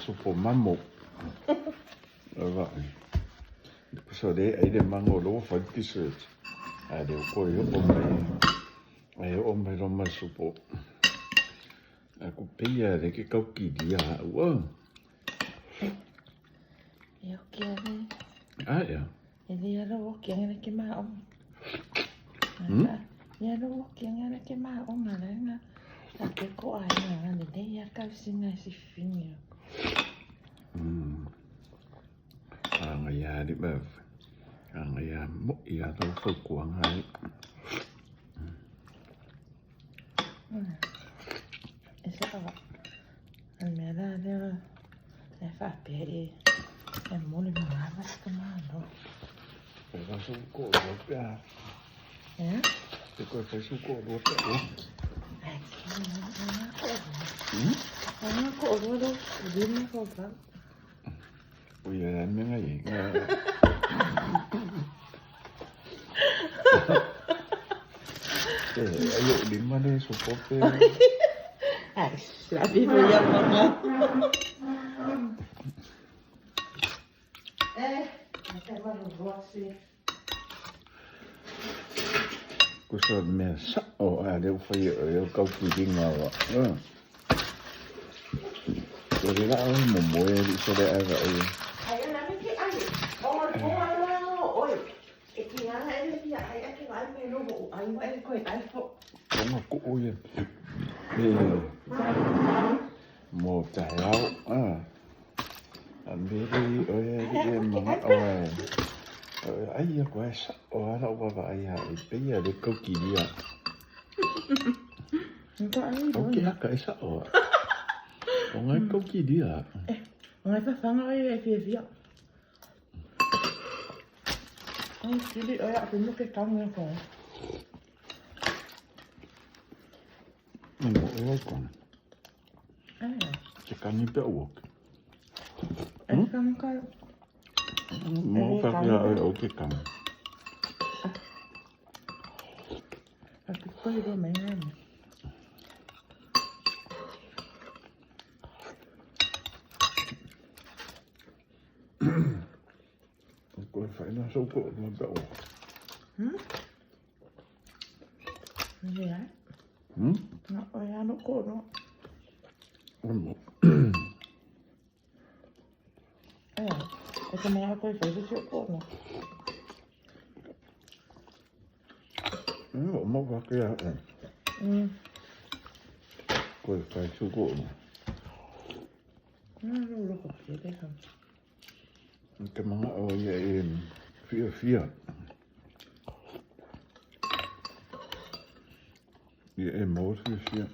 supo mamo. Vai. So ai de mango lo fa t-shirt. Ai de ko yo po mai. Ai o mai lo mai supo. Aku pia de que kau ki dia. Wow. Yo quiero. Ah ya. Ele era o que era que mal. Ya lo que era que mal o malanga. Ake ko ai na ni de ya ka singa si finio. Ang ya di ba. Ang ya mo ya to ko kuang hai. Esa va. Al me da de le fa pe e mo le ma va sta mano. Pero su ko lo pia. Te ko fa su ko lo pia. Ana ko ro dime ko ba. Ui ya me ngai. Ayo di mana supo pe. Ai, la vivo ya mamá. Até agora eu vou assim. Kusa me sa o de foi eu kau ki dinga wa. Ko le la mo mo e so de ava e. Ai, na me que ai. O, oi. E que ana ele que ai que vai me no, ai vai ko ai fo. Ko ko o ye. Mo ta lao Ambil dia mana ayah kuasa orang apa ayah itu ya dia kau dia. Okey lah kuasa orang. Orang kau dia. Orang apa faham ayah dia. Jadi ayah punya ke kamu apa? Mau kan? Sekarang ni berwak. Kamu kan? Mau pakai okey kan? Aku kau itu mainan. Aku phải nó sâu cổ nó berwak. Iya. Nak ayah nak kau nak. Itu mana aku itu siapa nak? Mau pakai apa? Kau phải sâu cổ nó. Lu kau siapa kan? Cái mga ya phía. Ya mau phía.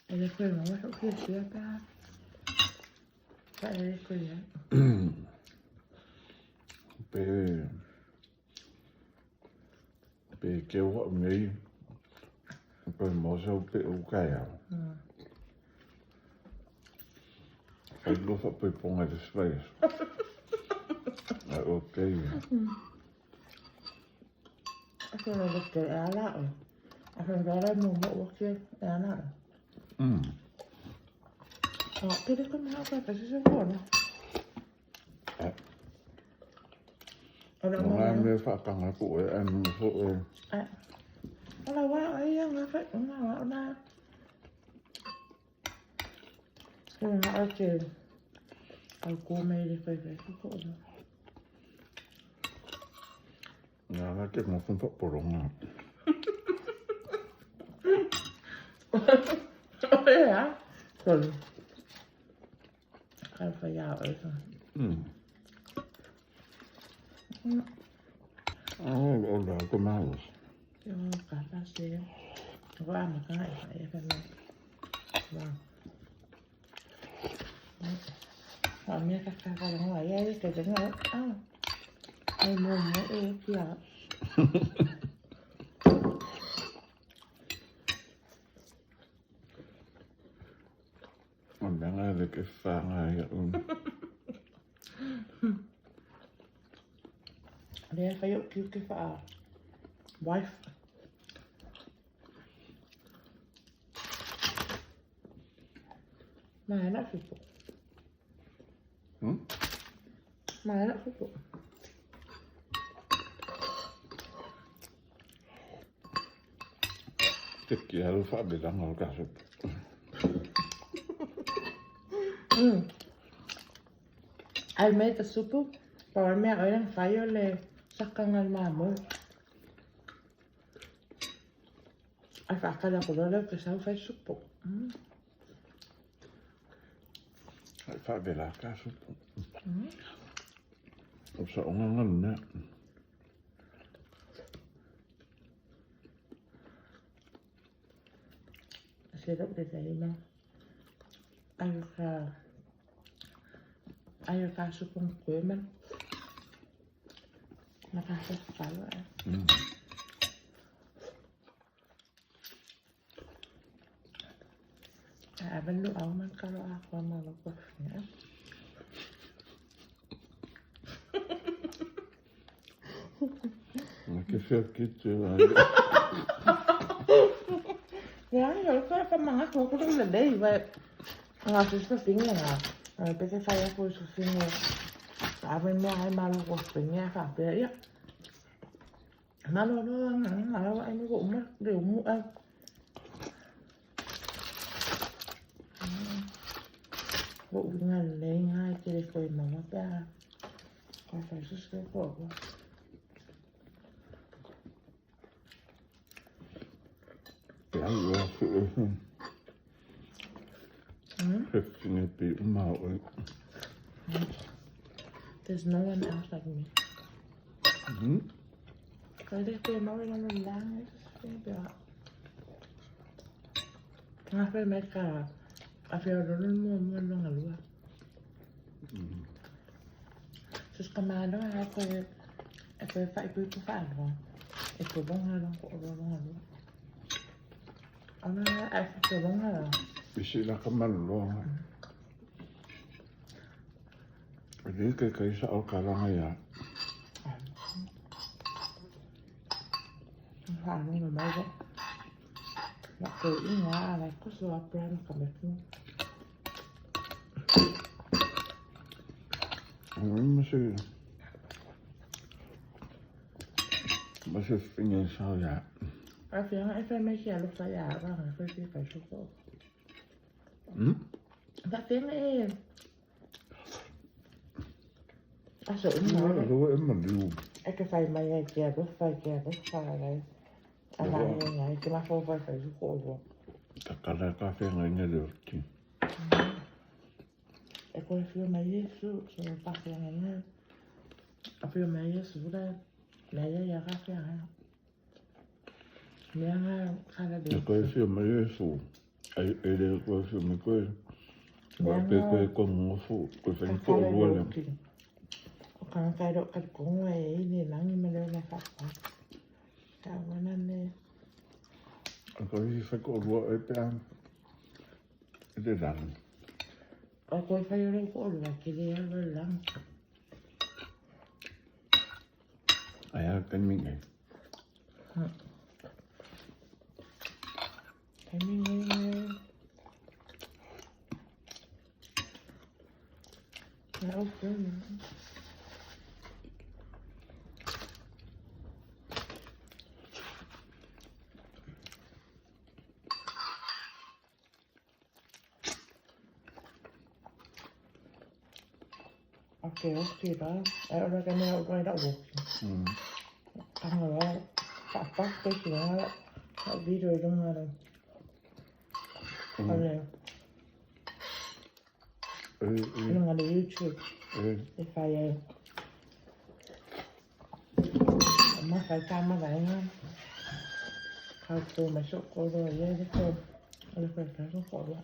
Ada kau yang masuk ke siapa? Tak ada kau ya. Pe kêu họ nghĩ rồi mau sâu pe u cái à. Phải lúc phải pe phong ở space. Okay. Aku nak betul alat. Aku dah mau waktu alat. Kita kan apa pasal semua lah. Orang ni fakang aku so. Kalau awak ayah ngafak awak na. Nak aje. Aku mai di pasal aku na. Nah, lagi mau pun tak porong. Oh ya. Sorry. Kalau saya itu. Udah aku malas. Yo, kata sih. Aku makan saya kan. Wah. Kami kakak kalau ayah itu dengar. Ai mau ya. Orang ada kesangan ya. Dia kayak ke wife. Mà nó phục vụ. Mà nó phục vụ. Tekkiä ei fabilla alkaa se. I made the soup. Bảo mẹ ở đang phải vô lề. Sắc căng ăn mà mới. I phải cái đó của nó lên cái sao phải soup. Fabilla alkaa se. Se on nganne. Sẽ đọc để thấy mà. Ayuka soup con quế mà. Mà ta sẽ phải vậy. Bên lúc ông mình kalau aku mau lekasnya. Cái phép kít chưa. Ya, yo creo que más aku kurang lebih vậy. Ngasih sesuatu lah. Bây giờ saya aku sesuatu. Abang ni ai malu aku sesuatu apa ya? Malu anh cũng mất điều mua ăn. Bộ ngần lên hai cái cười mà nó ta có phải sức sức khổ không? Höftinge blir omöjligt. There's no one else like me. Cái đấy tôi nói nó mình đang ấy, cái đó. Ngã phải mấy cả, à phải đó nó mua nó ngẩn luôn. Terus kemana aku phải ibu phải không? Itu bang kok bang. Ana aku bang. Visillä kamalloa. Eli kai sa alkaa lahjaa. Phải luôn rồi mấy vậy. Nó tự nhà này có số brand cả mấy luôn. Mä se fingen sao ja. À phía ấy phải mấy kia lúc phải giả vâng phải đi phải số cổ. Dạ phía này. À sợ Nó là đâu em mà lưu. Cái phải mày kia lúc phải này. À này cái mà không phải số cổ rồi. Takala cà phê ngay nghe được chứ. Cái phía mày số cà phê này. À phía mày số đây. Này ya cà phê này. Mianga kada de. Coi phim mấy số. Ai để coi phim mấy coi. Coi con ngô phụ, coi phim cổ luôn lắm. Còn cái độ cắt cũng ngoài thì nắng nhưng mà đây là phát quá. Sao mà nên đây. Coi phim cổ luôn ấy bên. Để làm. Coi phim cổ luôn cái gì đó lắm. Ai cái mình này. Cái mình này. Nó ok. Ok đó. Ở đây cái này ở đậu luộc. Ăn rồi đó. Tóc cái chuyện đó. Họ đi rồi đúng rồi. Còn này. Nó là YouTube. If I mà phải cam mà vậy ha. How to mà số cổ rồi với cái tôm. Nó phải số cổ rồi.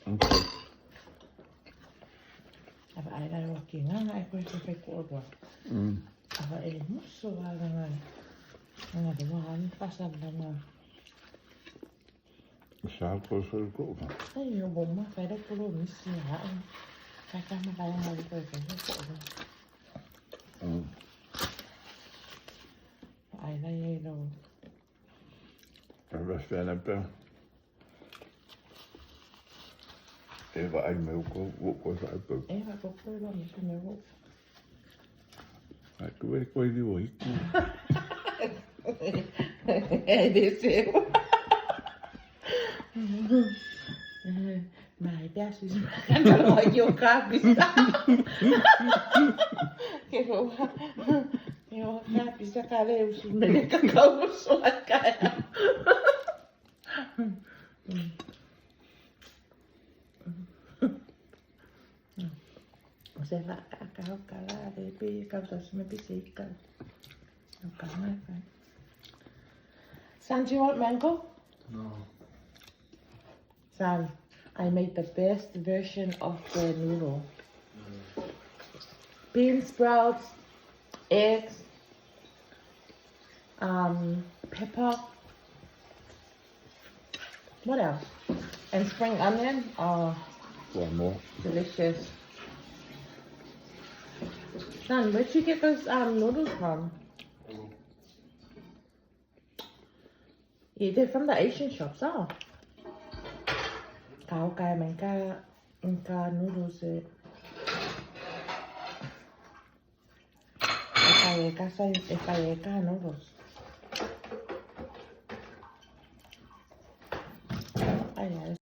Ok. Ai đây mà kỹ năng ai quay phải cổ rồi. Ai mất số vào rồi. Nó đúng rồi, phát sinh rồi. Sao có số cổ không? Cái nhiều bụng mà phải đất cổ rồi mới xì hả anh. Phải cam mà vậy mà phải số cổ rồi. Ai đây đâu. Jag var spela på. Eva ai meu ko sa ko. E va ko ko lo mi me wo. Ai ko e ko ni o hiku. E desceu. Mai piace quando voglio capita. Che io capita che su me le cacao sulla cara. Se va a calare, per causa me pisica. Okay. Sam, do you want mango? No. Sam, I made the best version of the noodle. Bean sprouts, eggs, pepper. What else? And spring onion. Oh, One more. delicious. Sam, where'd you get those noodles from? Yeah, they're from the Asian shops. Oh. Cao cài mình ca noodles ấy. Ca noodles. Ay,